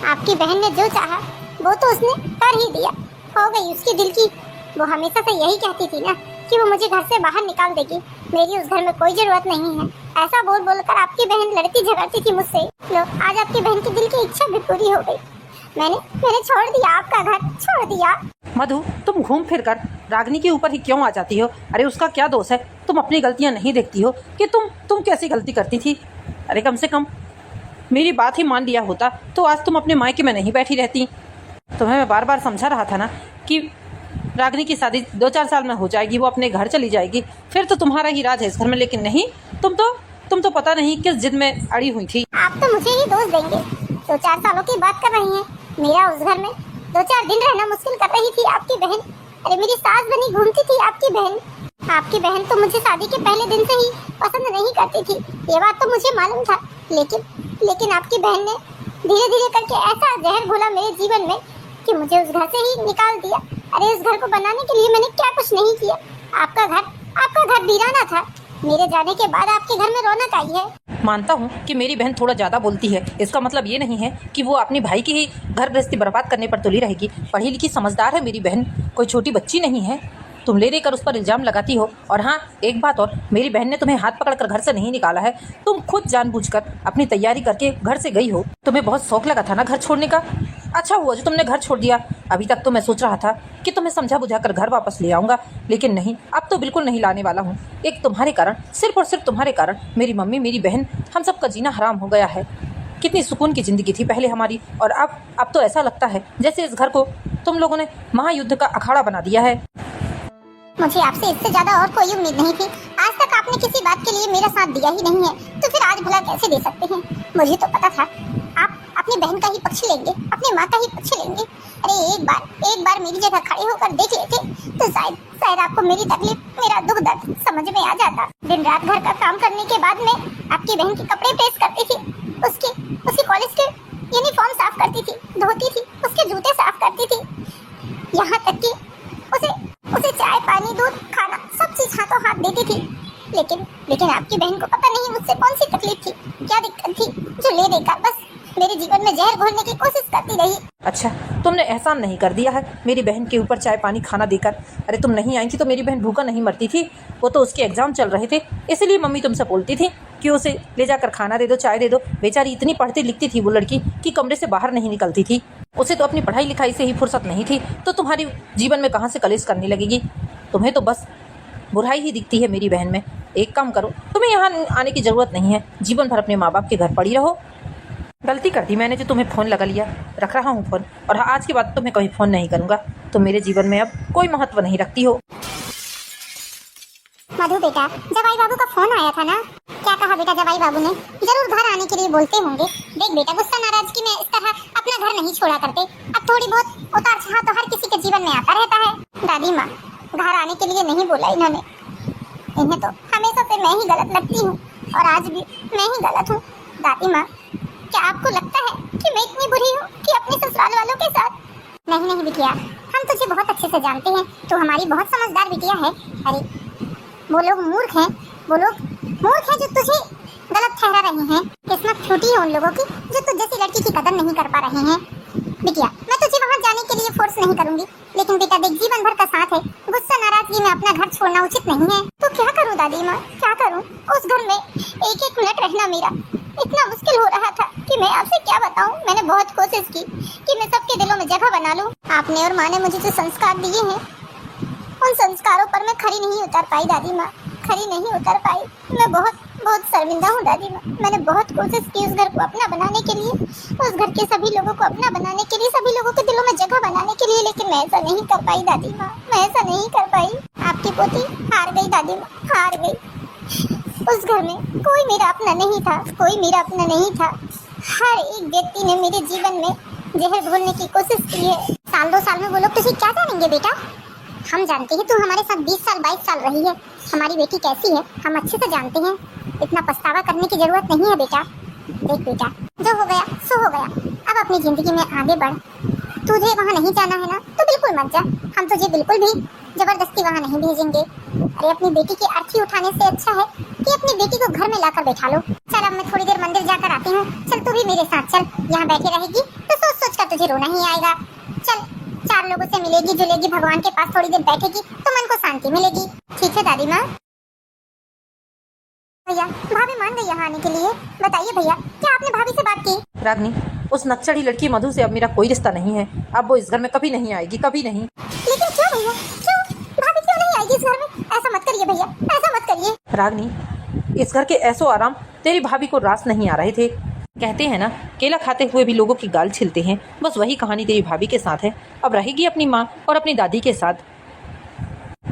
आपकी बहन ने जो चाहा वो तो उसने कर ही दिया, हो गई उसकी दिल की। वो हमेशा से यही कहती थी ना कि वो मुझे घर से बाहर निकाल देगी, मेरी उस घर में कोई जरूरत नहीं है। ऐसा बोल बोलकर आपकी बहन लड़ती झगड़ती थी मुझसे। लो, आज आपकी बहन की दिल की इच्छा भी पूरी हो गई। मैंने छोड़ दिया आपका घर, छोड़ दिया। मधु, तुम घूम फिर कर रागिनी के ऊपर ही क्यों आ जाती हो? अरे उसका क्या दोष है? तुम अपनी गलतियां नहीं देखती हो कि तुम कैसी गलती करती थी? अरे कम से कम मेरी बात ही मान लिया होता तो आज तुम अपने मायके में नहीं बैठी रहती। तुम्हें मैं बार बार समझा रहा था ना कि रागिनी की शादी 2-4 साल में हो जाएगी, वो अपने घर चली जाएगी, फिर तो तुम्हारा ही राज है इस घर में। लेकिन नहीं, तुम तो पता नहीं किस जिद में अड़ी हुई थी। आप तो मुझे ही दोष देंगे। 2-4 सालों की बात कर रही हैं। मेरा उस घर में 2-4 दिन रहना मुश्किल कर रही थी आपकी बहन। अरे मेरी सास बनी घूमती थी आपकी बहन। आपकी बहन तो मुझे शादी के पहले दिन से ही पसंद नहीं करती थी, ये बात तो मुझे मालूम था। लेकिन आपकी बहन ने धीरे धीरे करके ऐसा जहर घोला मेरे जीवन में कि मुझे उस घर से ही निकाल दिया। अरे इस घर को बनाने के लिए मैंने क्या कुछ नहीं किया। आपका घर वीराना था। मेरे जाने के बाद आपके घर में रौनक आई है। मानता हूँ कि मेरी बहन थोड़ा ज़्यादा बोलती है, इसका मतलब ये नहीं है कि वो अपनी भाई की ही घर गृहस्थी बर्बाद करने पर तुली रहेगी। पढ़ी लिखी समझदार है मेरी बहन, कोई छोटी बच्ची नहीं है। तुम ले लेकर उस पर इल्ज़ाम लगाती हो। और हाँ, एक बात और, मेरी बहन ने तुम्हें हाथ पकड़कर घर से नहीं निकाला है। तुम खुद जानबूझकर अपनी तैयारी करके घर से गई हो। तुम्हें बहुत शौक लगा था ना घर छोड़ने का। अच्छा हुआ जो तुमने घर छोड़ दिया। अभी तक तो मैं सोच रहा था कि तुम्हें समझा बुझा कर घर वापस ले आऊँगा, लेकिन नहीं, अब तो बिल्कुल नहीं लाने वाला हूँ। एक तुम्हारे कारण, सिर्फ और सिर्फ तुम्हारे कारण मेरी मम्मी, मेरी बहन, हम सब का जीना हराम हो गया है। कितनी सुकून की ज़िंदगी थी पहले हमारी, और अब तो ऐसा लगता है जैसे इस घर को तुम लोगों ने महायुद्ध का अखाड़ा बना दिया है। मुझे आपसे इससे ज्यादा और कोई उम्मीद नहीं थी। आज तक आपने किसी बात के लिए मेरा साथ दिया ही नहीं है, तो फिर आज भला कैसे दे सकते हैं? मुझे तो पता था आप अपनी बहन का ही पक्ष लेंगे, अपनी माँ का ही पक्ष लेंगे। अरे एक बार मेरी जगह खड़े होकर देख लेते तो शायद आपको मेरी तकलीफ, मेरा दुख दर्द समझ में आ जाता। दिन रात घर का काम करने के बाद में आपकी बहन के कपड़े प्रेस करती थी, उसके कॉलेज के यूनिफॉर्म साफ करती थी, धोती थी, उसके जूते साफ करती थी, यहाँ तक कि उसे चाय, पानी, दूध, खाना सब चीज हाथों हाथ देती थी। लेकिन आपकी बहन को पता नहीं मुझसे कौन सी तकलीफ थी, क्या दिक्कत थी, जो ले देकर बस मेरे जीवन में जहर घोलने की कोशिश करती रही। अच्छा, तुमने एहसान नहीं कर दिया है मेरी बहन के ऊपर चाय पानी खाना देकर। अरे तुम नहीं आई थी तो मेरी बहन भूखा नहीं मरती थी। वो तो उसके एग्जाम चल रहे थे, इसलिए मम्मी तुमसे बोलती थी कि उसे ले जाकर खाना दे दो, चाय दे दो। बेचारी इतनी पढ़ती लिखती थी वो लड़की कि कमरे से बाहर नहीं निकलती थी। उसे तो अपनी पढ़ाई लिखाई से ही फुर्सत नहीं थी, तो तुम्हारी जीवन में कहाँ से कलेश करने लगेगी? तुम्हें तो बस बुराई ही दिखती है मेरी बहन में। एक काम करो, तुम्हें यहाँ आने की ज़रूरत नहीं है। जीवन भर अपने माँ बाप के घर पड़ी रहो। गलती कर दी मैंने जो तुम्हें फ़ोन लगा लिया। रख रहा हूँ फ़ोन, और आज के बाद तो मैं कभी फ़ोन नहीं करूँगा। तुम मेरे जीवन में अब कोई महत्व नहीं रखती हो। मधु बेटा, जवाई बाबू का फोन आया था ना, क्या कहा बेटा जवाई बाबू ने? जरूर घर आने के लिए बोलते होंगे। देख बेटा, गुस्सा नाराजगी में इस तरह अपना घर नहीं छोड़ा करते। अब थोड़ी बहुत उतार चढ़ाव तो हर किसी के जीवन में आता रहता है। दादी माँ, घर आने के लिए नहीं बोला इन्होंने। इन्हें तो हमेशा से मैं ही गलत लगती हूँ, और आज भी मैं ही गलत हूँ। दादी माँ, क्या आपको लगता है कि मैं इतनी बुरी हूँ कि अपने ससुराल वालों के साथ? नहीं बिटिया, हम तुझे बहुत अच्छे से जानते हैं, तू हमारी बहुत समझदार बिटिया है। अरे वो लोग मूर्ख हैं जो तुझे गलत ठहरा रहे हैं। किस्मत फूटी है उन लोगों की जो तुझ जैसी लड़की की कदर नहीं कर पा रहे हैं। बिटिया, मैं तुझे वहाँ जाने के लिए फोर्स नहीं करूंगी, लेकिन बेटा देख, जीवन भर का साथ है, गुस्सा नाराजगी में अपना घर छोड़ना उचित नहीं है। तो क्या करूँ दादी माँ, क्या करूँ? उस घर में एक मिनट रहना मेरा इतना मुश्किल हो रहा था कि मैं आपसे क्या बताऊं। मैंने बहुत कोशिश की कि मैं सबके दिलों में जगह बना लूं। आपने और माँ ने मुझे जो संस्कार दिए हैं, उन संस्कारों पर मैं खरी नहीं उतर पाई दादी माँ, खरी नहीं उतर पाई। मैं बहुत शर्मिंदा हूँ दादी माँ। मैंने बहुत कोशिश की उस घर को अपना बनाने के लिए, उस घर के सभी लोगों को अपना बनाने के लिए, सभी लोगों के दिलों में जगह बनाने के लिए, लेकिन मैं ऐसा नहीं कर पाई दादी माँ, मैं ऐसा नहीं कर पाई। आपकी पोती हार गई दादी माँ, हार गई। उस घर में कोई मेरा अपना नहीं था, कोई मेरा अपना नहीं था। हर एक व्यक्ति ने मेरे जीवन में जहर घोलने की कोशिश की है। साल 2 साल में वो लोग तुझे क्या जानेंगे बेटा? हम जानते हैं तू हमारे साथ 20 साल 22 साल रही है। हमारी बेटी कैसी है हम अच्छे से जानते हैं। इतना पछतावा करने की जरूरत नहीं है बेटा। देख बेटा, जो हो गया सो हो गया, अब अपनी जिंदगी में आगे बढ़। तुझे वहाँ नहीं जाना है ना, तो बिल्कुल मत जा। हम तुझे बिल्कुल भी जबरदस्ती वहाँ नहीं भेजेंगे। अरे अपनी बेटी की अर्थी उठाने से अच्छा है कि अपनी बेटी को घर में लाकर बैठा लो। चल अब मैं थोड़ी देर मंदिर जाकर आती हूँ। चल तू भी मेरे साथ चल। यहाँ बैठी रहेगी तो सोच सोच कर तुझे रोना ही आएगा। चल, 4 लोगों से मिलेगी जुलेगी, भगवान के पास थोड़ी देर बैठेगी तो मन को शांति मिलेगी। ठीक है दादी माँ। भैया भाभी मान गई यहाँ आने के लिए। बताइए भैया, क्या आपने भाभी से बात की? रागनी, उस नक्सड़ी लड़की मधु से अब मेरा कोई रिश्ता नहीं है। अब वो इस घर में कभी नहीं आएगी, कभी नहीं। लेकिन क्यों भैया, क्यों? भाभी क्यों नहीं आएगी इस घर में? ऐसा मत करिए भैया, ऐसा मत करिए। रागनी, इस घर के ऐसो आराम तेरी भाभी को रास नहीं आ रहे थे। कहते हैं ना, केला खाते हुए भी लोगों की गाल छिलते हैं। बस वही कहानी तेरी भाभी के साथ है। अब रहेगी अपनी माँ और अपनी दादी के साथ।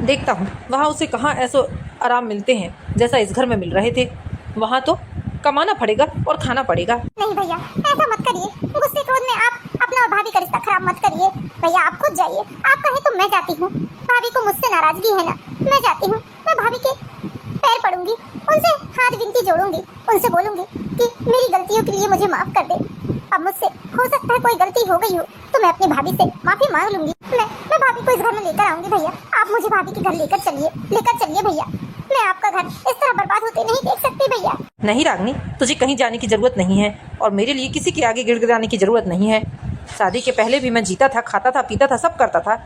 देखता हूँ वहाँ उसे कहाँ ऐसो आराम मिलते हैं जैसा इस घर में मिल रहे थे। वहाँ तो कमाना पड़ेगा और खाना पड़ेगा। नहीं भैया, ऐसा मत करिए। गुस्से क्रोध में आप अपना और भाभी का रिश्ता खराब मत करिए। भैया आप खुद जाइए। आप कहे तो मैं जाती हूँ। भाभी को मुझसे नाराजगी है ना, मैं जाती हूँ। मैं भाभी के पैर पड़ूंगी, उनसे हाथ विनती जोड़ूंगी, उनसे बोलूंगी कि मेरी गलतियों के लिए मुझे माफ कर दे। अब मुझसे हो सकता है कोई गलती हो गई हो तो मैं अपनी भाभी से माफी मांग लूंगी। मैं भाभी को इस घर में लेकर आऊंगी। भैया आप मुझे भाभी के घर लेकर चलिए भैया। मैं आपका घर इस तरह बर्बाद होते नहीं देख सकती भैया। नहीं रागनी, तुझे कहीं जाने की जरूरत नहीं है और मेरे लिए किसी के आगे गिड़गिड़ाने की जरूरत नहीं है। शादी के पहले भी मैं जीता था, खाता था, पीता था, सब करता था।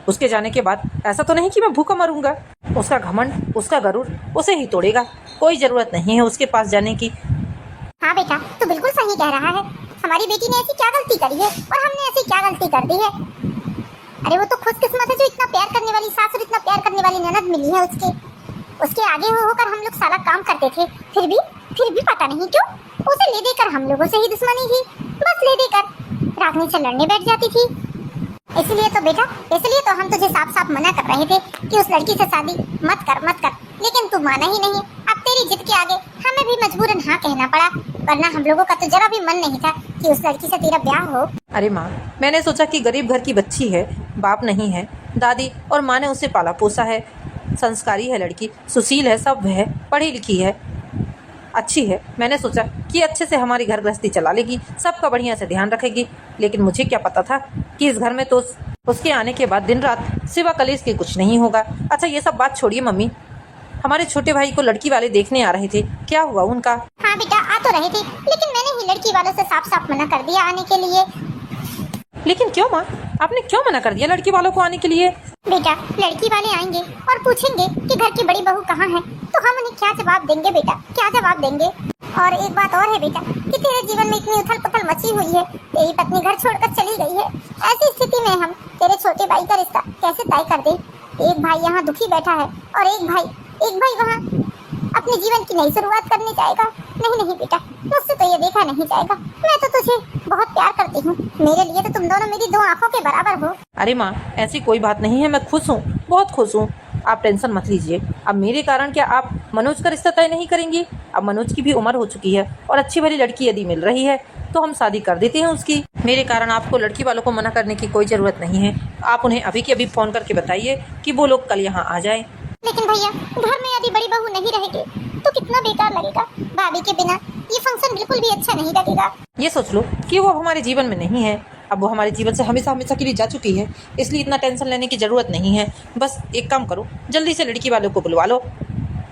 उसके जाने के बाद ऐसा तो नहीं कि मैं भूखा मरूंगा। उसका घमंड, उसका गरूर उसे ही तोड़ेगा। कोई जरूरत नहीं है उसके पास जाने की। हाँ बेटा, तू बिल्कुल सही कह रहा है। हमारी बेटी ने ऐसी क्या गलती करी है और हमने ऐसी क्या गलती कर दी है? अरे वो तो खुशकिस्मत है जो इतना प्यार करने वाली सास और इतना प्यार करने वाली ननद मिली है उसके आगे होकर हम लोग सारा काम करते थे। फिर भी पता नहीं क्यों उसे ले देकर हम लोगों से ही दुश्मनी थी। बस ले देकर रागनी से लड़ने बैठ जाती थी। इसलिए तो हम तुझे साफ साफ मना कर रहे थे कि उस लड़की से शादी मत कर। लेकिन तू माना ही नहीं। अब तेरी जिद के आगे हमें भी मजबूरन हाँ कहना पड़ा, वरना हम लोगों का तो जरा भी मन नहीं था कि उस लड़की से तेरा ब्याह हो। अरे माँ, मैंने सोचा कि गरीब घर की बच्ची है, बाप नहीं है। दादी और माँ ने उसे पाला पोसा है। संस्कारी है लड़की, सुशील है, सब है, पढ़ी लिखी है, अच्छी है। मैंने सोचा कि अच्छे से हमारी घर गृहस्थी चला लेगी, सबका बढ़िया से ध्यान रखेगी। लेकिन मुझे क्या पता था कि इस घर में तो उसके आने के बाद दिन रात सिवा कलेश के कुछ नहीं होगा। अच्छा ये सब बात छोड़िए मम्मी, हमारे छोटे भाई को लड़की वाले देखने आ रहे थे, क्या हुआ उनका? हाँ बेटा, आ तो रहे थे, लेकिन मैंने ही लड़की वालों से साफ साफ मना कर दिया आने के लिए। लेकिन क्यों माँ, आपने क्यों मना कर दिया लड़की वालों को आने के लिए? बेटा लड़की वाले आएंगे और पूछेंगे कि घर की बड़ी बहू कहाँ है, तो हम उन्हें क्या जवाब देंगे बेटा, क्या जवाब देंगे? और एक बात और है बेटा कि तेरे जीवन में इतनी उथल पुथल मची हुई है, तेरी पत्नी घर छोड़कर चली गई है। ऐसी स्थिति में हम तेरे छोटे भाई का रिश्ता कैसे तय कर दे? एक भाई यहाँ दुखी बैठा है और एक भाई वहाँ अपने जीवन की नई शुरुआत करने जाएगा। नहीं बेटा, मुझसे तो ये देखा नहीं जाएगा। मैं तो तुझे बहुत प्यार करती हूँ। मेरे लिए तो तुम दोनों मेरी 2 आंखों के बराबर हो। अरे माँ, ऐसी कोई बात नहीं है, मैं खुश हूँ, बहुत खुश हूँ। आप टेंशन मत लीजिए। अब मेरे कारण क्या आप मनोज का रिश्ता तय नहीं करेंगी? अब मनोज की भी उम्र हो चुकी है और अच्छी भली लड़की यदि मिल रही है तो हम शादी कर देते हैं उसकी। मेरे कारण आपको लड़की वालों को मना करने की कोई जरूरत नहीं है। आप उन्हें अभी के अभी फोन करके बताइए कि वो लोग कल यहाँ आ जाए। लेकिन भैया, घर में यदि बड़ी बहू नहीं रहेगी तो कितना बेकार लगेगा। भाभी के बिना ये फंक्शन बिल्कुल भी अच्छा नहीं लगेगा। ये सोच लो कि वो अब हमारे जीवन में नहीं है। अब वो हमारे जीवन से हमेशा के लिए जा चुकी है, इसलिए इतना टेंशन लेने की जरूरत नहीं है। बस एक काम करो, जल्दी से लड़की वालों को बुलवा लो।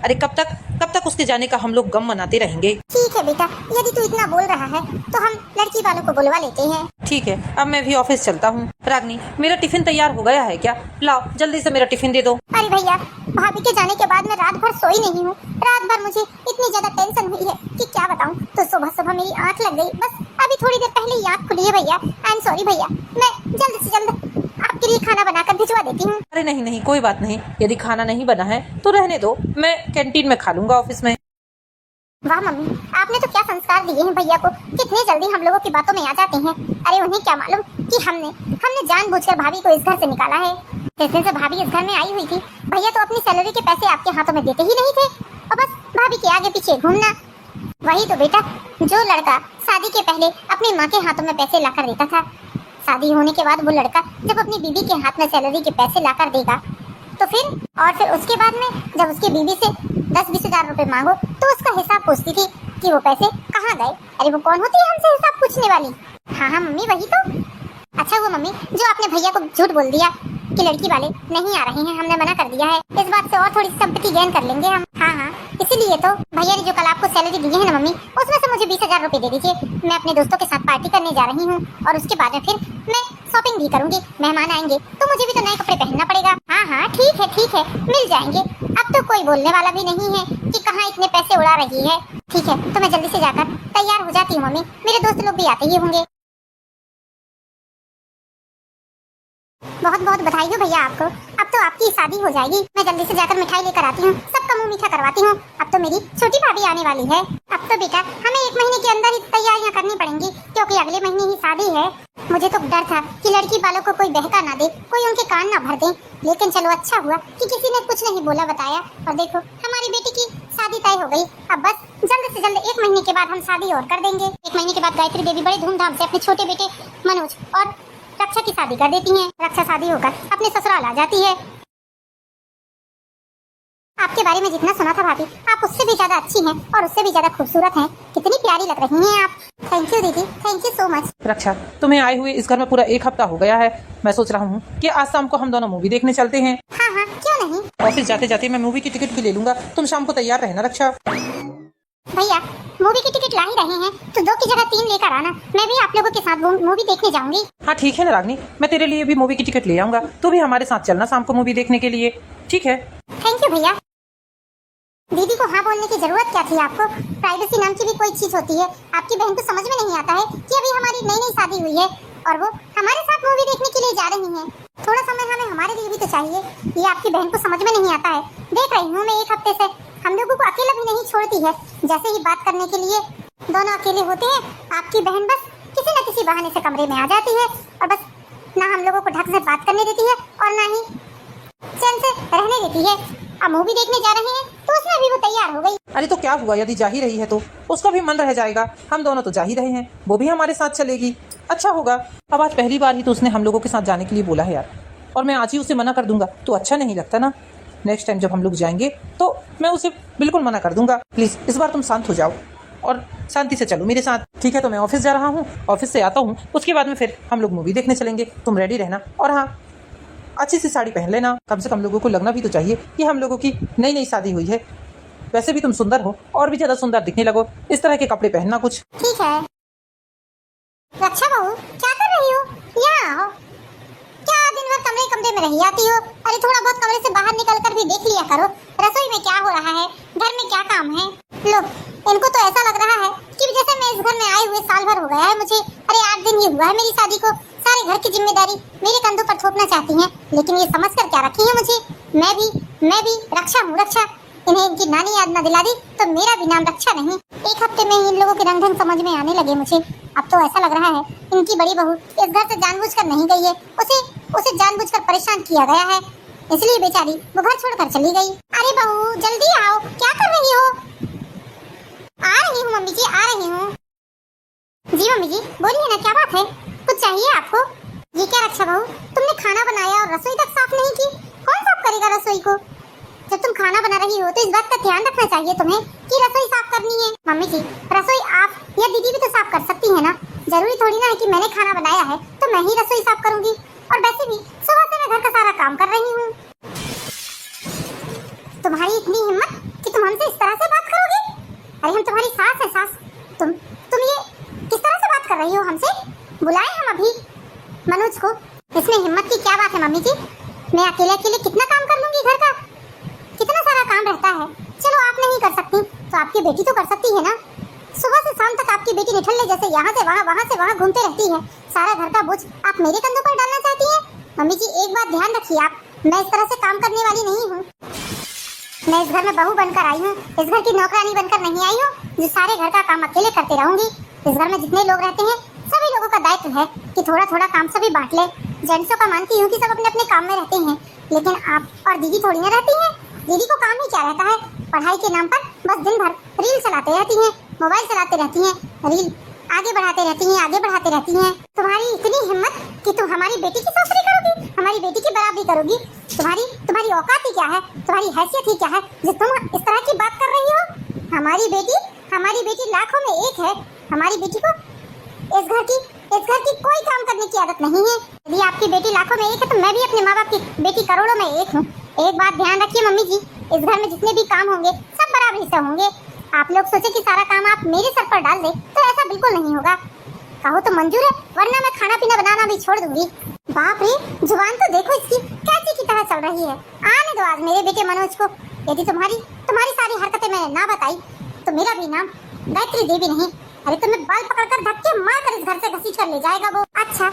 अरे कब तक उसके जाने का हम लोग गम मनाते रहेंगे? ठीक है बेटा, यदि तू इतना बोल रहा है तो हम लड़की वालों को बुलवा लेते हैं। ठीक है, अब मैं भी ऑफिस चलता हूँ। रागनी, मेरा टिफिन तैयार हो गया है क्या? लाओ जल्दी से मेरा टिफिन दे दो। अरे भैया, भाभी के जाने के बाद मैं रात भर सोई नहीं हूँ। रात भर मुझे इतनी ज्यादा टेंशन हुई है कि क्या बताऊँ। तो सुबह मेरी आँख लग गई। बस अभी थोड़ी देर पहले ही आँख खुली है भैया। आई एम सॉरी भैया, मैं जल्द से जल्द आपके लिए खाना बनाकर भिजवा देती हूँ। अरे नहीं, कोई बात नहीं। यदि खाना नहीं बना है तो रहने दो, मैं कैंटीन में खा लूंगा ऑफिस में। वाह मम्मी, आपने तो क्या संस्कार दिए हैं भैया को, कितने जल्दी हम लोगों की बातों में आ जाते हैं। अरे उन्हें क्या मालूम कि हमने जानबूझकर भाभी को इस घर से निकाला है। जिस दिन से भाभी इस घर में आई हुई थी, भैया तो अपनी सैलरी के पैसे आपके हाथों में देते ही नहीं थे और बस भाभी के आगे पीछे घूमना। वही तो बेटा, जो लड़का शादी के पहले अपनी माँ के हाथों में पैसे लाकर देता था, शादी होने के बाद वो लड़का जब अपनी बीवी के हाथ में सैलरी के पैसे लाकर देगा तो फिर उसके बाद में जब उसकी बीवी से 10-20 हजार रुपए मांगो तो उसका हिसाब पूछती थी कि वो पैसे कहाँ गए। अरे वो कौन होती है हमसे हिसाब पूछने वाली? हाँ मम्मी, वही तो। अच्छा वो मम्मी जो आपने भैया को झूठ बोल दिया, कि लड़की वाले नहीं आ रहे हैं, हमने मना कर दिया है। इस बात से और थोड़ी संपत्ति गेन कर लेंगे हम। हाँ, इसीलिए तो भैया ने जो कल आपको सैलरी दी है ना मम्मी, उसमें से मुझे 20,000 रुपए दे दीजिए। मैं अपने दोस्तों के साथ पार्टी करने जा रही हूँ और उसके बाद में फिर मैं शॉपिंग भी करूंगी। मेहमान आएंगे तो मुझे भी तो नए कपड़े पहनना पड़ेगा। हाँ, ठीक है, मिल जाएंगे। अब तो कोई बोलने वाला भी नहीं है कि कहाँ इतने पैसे उड़ा रही है। ठीक है, तो मैं जल्दी से जाकर तैयार हो जाती हूँ मम्मी, मेरे दोस्त लोग भी आते ही होंगे। बहुत बहुत बधाई हो भैया आपको, अब तो आपकी शादी हो जाएगी। मैं जल्दी से जाकर मिठाई लेकर आती हूँ, सबका मुंह मीठा करवाती हूँ। अब तो मेरी छोटी भाभी आने वाली है। अब तो बेटा हमें 1 महीने के अंदर ही तैयारियां करनी पड़ेंगी, क्योंकि अगले महीने ही शादी है। मुझे तो डर था कि लड़की वालों को कोई बहका ना दे, कोई उनके कान ना भर दे, लेकिन चलो अच्छा हुआ कि किसी ने कुछ नहीं बोला बताया। और देखो हमारी बेटी की शादी तय हो गई। अब बस जल्द से जल्द 1 महीने के बाद हम शादी और कर देंगे। 1 महीने के बाद गायत्री देवी बड़े धूमधाम से अपने छोटे बेटे मनोज और रक्षा की शादी कर देती हैं। रक्षा शादी होकर अपने ससुराल आ जाती है। आपके बारे में जितना सुना था भाभी, आप उससे भी ज्यादा अच्छी हैं और उससे भी ज्यादा खूबसूरत हैं। कितनी प्यारी लग रही हैं आप। थैंक यू दीदी, थैंक यू सो मच। रक्षा, तुम्हें आए हुए इस घर में पूरा 1 हफ्ता हो गया है। मैं सोच रहा हूँ कि आज शाम को हम दोनों मूवी देखने चलते हैं। हाँ, क्यों नहीं। ऑफिस जाते जाते मैं मूवी की टिकट भी ले लूंगा। तुम शाम को तैयार रहना रक्षा। भैया मूवी की टिकट ला ही रहे हैं तो 2 की जगह 3 लेकर आना। मैं भी आप लोगों के साथ मूवी देखने जाऊंगी। हाँ ठीक है ना रागनी, मैं तेरे लिए भी मूवी की टिकट ले आऊंगा। तू भी हमारे साथ चलना शाम को मूवी देखने के लिए, ठीक है? थैंक यू भैया। दीदी को हाँ बोलने की जरूरत क्या थी आपको? प्राइवेसी नाम की भी कोई चीज होती है। आपकी बहन को समझ में नहीं आता है कि अभी हमारी नई शादी हुई है और वो हमारे साथ मूवी देखने के लिए जा रही हैं। थोड़ा समय हमें हमारे लिए भी तो चाहिए। ये आपकी बहन को समझ में नहीं आता है। देख रही हूँ मैं 1 हफ्ते से हम लोगों को अकेला भी नहीं छोड़ती है। जैसे ही बात करने के लिए दोनों अकेले होते हैं, आपकी बहन बस किसी न किसी बहाने से कमरे में आ जाती है और बस ना हम लोगों को ढंग से बात करने देती है और ना ही चैन से रहने देती है। अब मूवी देखने जा रहे हैं तो उसमें भी वो तैयार हो गई। अरे तो क्या हुआ, यदि जा ही रही है तो उसका भी मन रह जाएगा। हम दोनों तो जा ही रहे हैं, वो भी हमारे साथ चलेगी, अच्छा होगा। अब आज पहली बार ही तो उसने हम लोगों के साथ जाने के लिए बोला है यार, और मैं आज ही उसे मना कर दूंगा तो अच्छा नहीं लगता ना। नेक्स्ट टाइम जब हम लोग जाएंगे तो मैं उसे बिल्कुल मना कर दूंगा। प्लीज इस बार तुम शांत हो जाओ और शांति से चलो मेरे साथ, ठीक है? तो मैं ऑफिस जा रहा हूँ, ऑफिस से आता हूँ, उसके बाद में फिर हम लोग मूवी देखने चलेंगे। तुम रेडी रहना और हाँ, अच्छी सी साड़ी पहन लेना। कम से कम लोगों को लगना भी तो चाहिए कि हम लोगों की नई शादी हुई है। वैसे भी तुम सुंदर हो और भी ज्यादा सुंदर दिखने लगो। इस तरह के कपड़े पहनना कुछ। ठीक है। रक्षा बहू क्या कर रही हो? यहाँ आओ। क्या दिन भर कमरे में रही आती हो? अरे थोड़ा बहुत कमरे से बाहर निकल कर भी देख लिया करो, रसोई में क्या हो रहा है, घर में क्या काम है। लो, इनको तो ऐसा लग रहा है कि जैसे मैं इस घर में आए हुए साल भर हो गया है मुझे। अरे 8 दिन ही हुआ है मेरी शादी को। सारे घर की जिम्मेदारी मेरे कंधों पर थोपना चाहती हैं, लेकिन ये समझ कर क्या रखी है मुझे। मैं भी रक्षा हूँ, रक्षा। इन्हें इनकी नानी याद न दिला दी तो मेरा भी नाम रक्षा नहीं। 1 हफ्ते में इन लोगों के रंग ढंग समझ में आने लगे मुझे। अब तो ऐसा लग रहा है इनकी बड़ी बहू इस घर से जानबूझकर नहीं गई है, उसे जानबूझकर परेशान किया गया है, इसलिए बेचारी वो घर छोड़कर चली गई। अरे बहू जल्दी आओ, क्या कर रही हो? आ रही हूँ मम्मी जी, आ रही हूँ। जी मम्मी जी बोलिए ना, क्या बात है? कुछ चाहिए आपको? ये क्या रक्षा बहू, तुमने खाना बनाया और रसोई तक साफ नहीं की? कौन साफ करेगा रसोई को? जब तुम खाना बना रही हो तो इस बात का ध्यान रखना चाहिए तुम्हें कि रसोई साफ करनी है। मम्मी जी रसोई आप या दीदी भी तो साफ कर सकती है ना। जरूरी थोड़ी ना है कि मैंने खाना बनाया है तो मैं ही रसोई साफ करूंगी। और वैसे भी सुबह से मैं घर का सारा काम कर रही हूँ। तुम्हारी इतनी हिम्मत कि तुम हमसे इस तरह से बात करोगी? अरे हम तुम्हारी सास है, सास। तुम ये किस तरह से बात कर रही हो हमसे? बुलाए हम अभी मनोज को। इसमें हिम्मत की क्या बात है मम्मी जी? मैं अकेले कितना काम कर लूंगी घर का, कितना सारा काम रहता है। चलो आप नहीं कर सकती तो आपकी बेटी तो कर सकती है ना। सुबह से शाम तक आपकी बेटी निठल्ले जैसे यहाँ से वहाँ घूमते रहती है। सारा घर का बोझ आप मेरे कंधों पर डालना चाहती हैं? मम्मी जी एक बात ध्यान रखिए आप, मैं इस तरह से काम करने वाली नहीं हूँ। मैं इस घर में बहू बनकर आई हूँ, इस घर की नौकरानी बनकर नहीं आई हूँ जो सारे घर का काम अकेले करते रहूंगी। इस घर में जितने लोग रहते हैं सभी लोगों का दायित्व है कि थोड़ा थोड़ा काम सभी बांट ले। जेंट्सों का मानती हूँ कि सब अपने अपने काम में रहते हैं, लेकिन आप और दीदी थोड़ी ना रहती हैं। दीदी को काम ही क्या रहता है? पढ़ाई के नाम पर बस दिन भर रील चलाते रहती हैं, मोबाइल चलाते रहती हैं, रील आगे बढ़ाते रहती हैं। तुम्हारी इतनी हिम्मत कि तुम हमारी बेटी की सौसरी करोगी, हमारी बेटी की बराबरी करोगी? तुम्हारी औकात ही क्या है, तुम्हारी हैसियत ही क्या है जो तुम इस तरह की बात कर रही हो? हमारी बेटी लाखों में एक है। हमारी बेटी को इस घर की कोई काम करने की आदत नहीं है। ये आपकी बेटी लाखों में एक है तो मैं भी अपने माँ बाप की बेटी करोड़ों में एक हूँ। एक बात ध्यान रखिए मम्मी जी, इस घर में जितने भी काम होंगे सब बराबरी से होंगे। आप लोग सोचे कि सारा काम आप मेरे सर पर डाल दे तो ऐसा बिल्कुल नहीं होगा। कहो तो मंजूर है, वरना मैं खाना पीना बनाना भी छोड़ दूंगी। बाप रे, जुबान तो देखो इसकी कैसी की तरह चल रही है। आने दो आज मेरे बेटे मनोज को। यदि तुम्हारी सारी हरकतें मैंने ना बताई तो मेरा भी नाम गायत्री देवी नहीं, अरे तुम्हें बाल पकड़कर धक्के मार कर इस घर से घसीट कर ले जाएगा वो। अच्छा,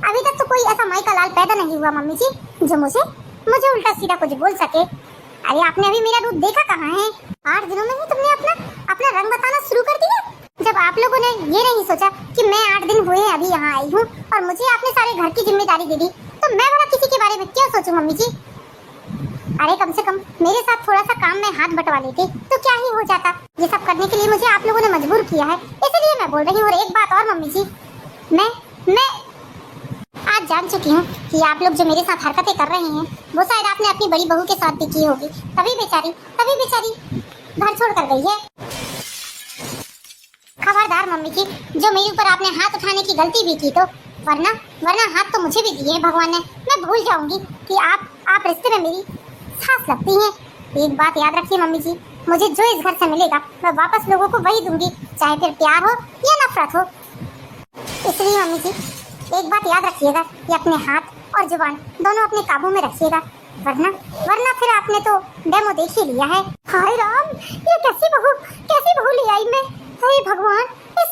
अभी तक तो कोई ऐसा माई का लाल पैदा नहीं हुआ मम्मी जी जो मुझे उल्टा सीधा कुछ बोल सके। अरे आपने अभी मेरा रूप देखा कहाँ है? 8 दिनों में ही तुमने अपना रंग बताना शुरू कर दिया। जब आप लोगों ने ये नहीं सोचा कि मैं 8 दिन हुए अभी यहाँ आई हूँ और मुझे आपने सारे घर की जिम्मेदारी दे दी, तो मैं भला किसी के बारे में क्यों सोचूं मम्मी जी? अरे कम से कम मेरे साथ थोड़ा सा काम में हाथ बंटवा लेते तो क्या ही हो जाता। ये सब करने के लिए मुझे आप लोगों ने मजबूर किया है, इसलिए मैं बोल रही हूँ। और एक बात और मम्मी जी, मैं आज जान चुकी हूँ कि आप लोग जो मेरे साथ हरकतें कर रहे हैं वो शायद आपने अपनी बड़ी बहू के साथ भी की होगी, तभी बेचारी घर छोड़ कर गई है। खबरदार मम्मी जी, जो मेरे ऊपर आपने हाथ उठाने की गलती भी की तो वरना हाथ तो मुझे भी दिए हैं भगवान ने। मैं भूल जाऊंगी कि आप रिश्ते में मेरी सास लगती हैं। एक बात याद रखिए मम्मी जी, मुझे जो इस घर से मिलेगा मैं वापस लोगों को वही दूंगी, चाहे फिर प्यार हो या नफरत हो। इसलिए मम्मी जी एक बात याद रखिएगा कि अपने हाथ और जुबान दोनों अपने काबू में रखिएगा, वरना फिर आपने तो डेमो देख ही लिया है। हाय राम, ये कैसी बहू ले आई मैं। हे भगवान, इस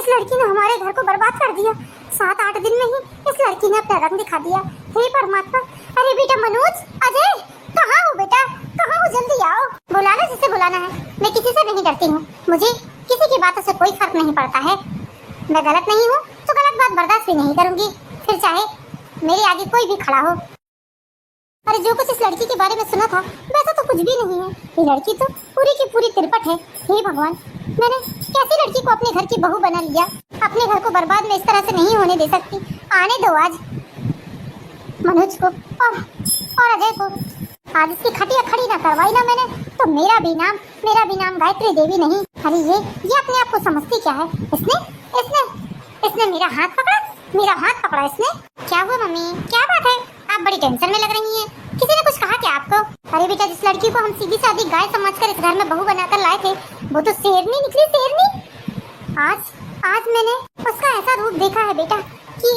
लड़की ने हमारे घर को बर्बाद कर दिया। 7-8 दिन में ही इस लड़की ने अपना रंग दिखा दिया। हे परमात्मा। अरे बेटा मनोज, अजय, कहाँ हो बेटा, कहाँ हो? जल्दी आओ। बुलाना जिसे बुलाना है, मैं किसी से नहीं डरती हूँ। मुझे किसी की बातों से कोई फर्क नहीं पड़ता है। मैं गलत नहीं हूँ तो गलत बात बर्दाश्त भी नहीं करूंगी, फिर चाहे मेरे आगे कोई भी खड़ा हो। अरे जो कुछ इस लड़की के बारे में सुना था वैसा तो कुछ भी नहीं है। ये लड़की तो पूरी की पूरी तिरपट है। हे भगवान, मैंने कैसी लड़की को अपने घर की बहू बना लिया। अपने घर को बर्बाद मैं इस तरह से नहीं होने दे सकती। आने दो आज मनोज को और अजय को। आज इसकी खटिया खड़ी ना करवाई ना मैंने तो मेरा भी नाम गायत्री देवी नहीं। अरे ये अपने आप को समझती क्या है? इसने मेरा हाथ पकड़ा इसने। क्या हुआ मम्मी, क्या बात है? आप बड़ी टेंशन में लग रही हैं। किसी ने कुछ कहा क्या आपको? अरे बेटा, जिस लड़की को हम सीधी सादी गाय समझकर इस घर में बहू बनाकर लाए थे वो तो शेरनी निकली, शेरनी। आज मैंने उसका ऐसा रूप देखा है बेटा कि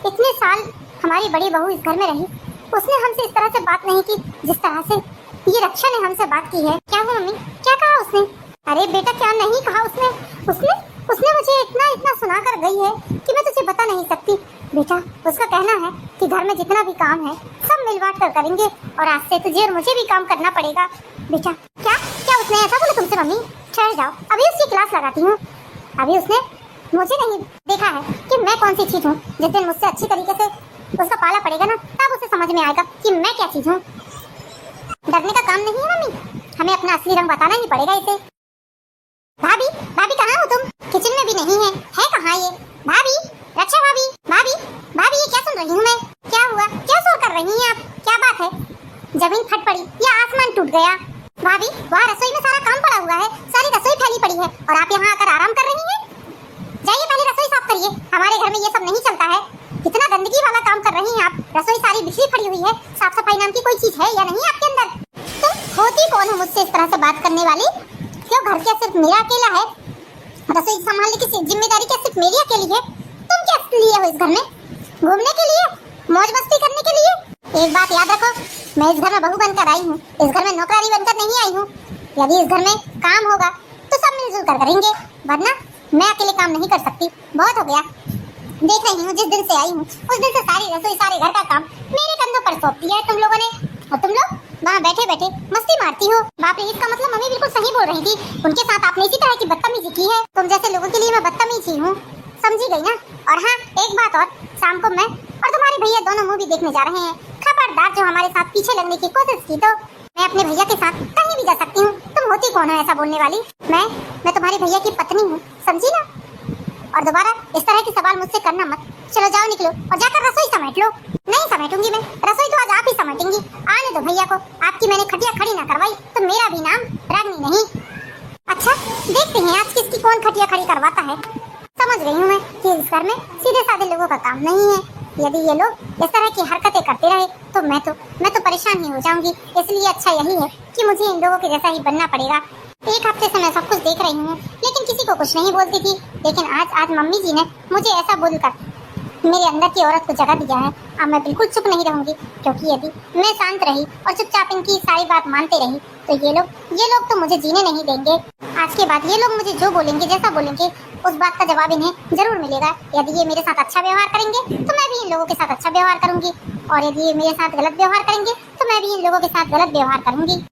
इतने साल हमारी बड़ी बहू इस घर में रही, उसने हमसे इस तरह से बात नहीं की जिस तरह से ये रक्षा ने हमसे बात की है। क्या हुआ मम्मी, क्या कहा उसने? अरे बेटा, क्या नहीं कहा उसने मुझे इतना सुना कर गई है कि मैं तुझे बता नहीं सकती। बेटा, उसका कहना है कि घर में जितना भी काम है सब मिल बांट कर करेंगे और आज से तुझे और मुझे भी काम करना पड़ेगा। बेटा, क्या उसने ऐसा बोला तुमसे मम्मी? ठहर जाओ, अभी उसकी क्लास लगाती हूँ। अभी उसने मुझे नहीं देखा है कि मैं कौन सी चीज हूँ। जिस दिन मुझसे अच्छी तरीके से उसका पाला पड़ेगा ना, तब उसे समझ में आएगा कि मैं क्या चीज हूँ। डरने का काम नहीं है मम्मी, हमें अपना असली रंग बताना ही पड़ेगा इसे। भाभी कहाँ हो तुम? किचन में भी नहीं है कहाँ ये? भाभी, रक्षा भाभी, ये क्या सुन रही हूँ मैं? क्या हुआ, क्या शोर कर रही हैं आप? क्या बात है? जमीन फट पड़ी या आसमान टूट गया? भाभी, वहाँ रसोई में सारा काम पड़ा हुआ है, सारी रसोई फैली पड़ी है और आप यहाँ आकर आराम कर रही हैं। जाइए पहले रसोई साफ करिए, हमारे घर में ये सब नहीं चलता है। कितना गंदगी वाला काम कर रही हैं आप। रसोई सारी बिखरी पड़ी हुई है, साफ सफाई नाम की कोई चीज है या नहीं आपके अंदर? तुम होती कौन हो मुझसे इस तरह से बात करने वाली? क्यों घर क्या सिर्फ मेरा अकेला है? रसोई संभालने की जिम्मेदारी क्या सिर्फ मेरी अकेली है? तुम क्या लिए हो इस घर में? घूमने के लिए, मौज मस्ती करने के लिए? एक बात याद रखो, मैं इस घर में बहू बनकर आई हूँ, इस घर में नौकरानी बनकर नहीं आई हूँ। यदि इस घर में काम होगा तो सब मिलजुल कर करेंगे, वरना मैं अकेले काम नहीं कर सकती। बहुत हो गया, देख रही हूँ जिस दिन से आई हूँ उस दिन से सारी रसोई सारे घर का काम मेरे कंधों पर सौंप दिया है तुम लोगों ने, और तुम लोग वहाँ बैठे बैठे मस्ती मारती हो। बाप रे, इसका मतलब मम्मी बिल्कुल सही बोल रही थी। उनके साथ आपने इसी तरह की बदतमीजी की है। तुम जैसे लोगों के लिए मैं बदतमीज ही हूँ, समझी गई ना? और हाँ, एक बात और, शाम को मैं और तुम्हारे भैया दोनों मूवी देखने जा रहे हैं। खबरदार जो हमारे साथ पीछे लगने की कोशिश की तो मैं अपने भैया के साथ कहीं भी जा सकती हूँ। तुम होती कौन हो ऐसा बोलने वाली? मैं तुम्हारे भैया की पत्नी हूँ, समझी ना? और दोबारा इस तरह के सवाल मुझसे करना मत। चलो जाओ, निकलो और जाकर रसोई समेट लो। नहीं समेटूंगी मैं, रसोई तो आज आप ही समेटेंगी। आने दो भैया को, आपकी मैंने खटिया खड़ी ना करवाई तो मेरा भी नाम रागनी नहीं। अच्छा, देखते हैं आज किसकी कौन खटिया खड़ी करवाता है। समझ गई हूँ मैं कि इस घर में सीधे साधे लोगों का काम नहीं है। यदि ये लोग इस तरह की हरकतें करते रहे तो मैं तो परेशान ही हो जाऊंगी। इसलिए अच्छा यही है कि मुझे इन लोगों के जैसा ही बनना पड़ेगा। एक हफ्ते से मैं सब कुछ देख रही हूँ, लेकिन किसी को कुछ नहीं बोलती थी, लेकिन आज मम्मी जी ने मुझे ऐसा बोलकर मेरे अंदर की औरत को जगा दिया है। अब मैं बिल्कुल चुप नहीं रहूंगी, क्योंकि यदि मैं शांत रही और चुपचाप इनकी सारी बात मानते रही तो ये लोग तो मुझे जीने नहीं देंगे। आज के बाद ये लोग मुझे जो बोलेंगे, जैसा बोलेंगे, उस बात का जवाब इन्हें जरूर मिलेगा। यदि ये मेरे साथ अच्छा व्यवहार करेंगे तो मैं भी इन लोगों के साथ अच्छा व्यवहार करूंगी, और यदि ये मेरे साथ गलत व्यवहार करेंगे तो मैं भी इन लोगों के साथ गलत व्यवहार करूंगी।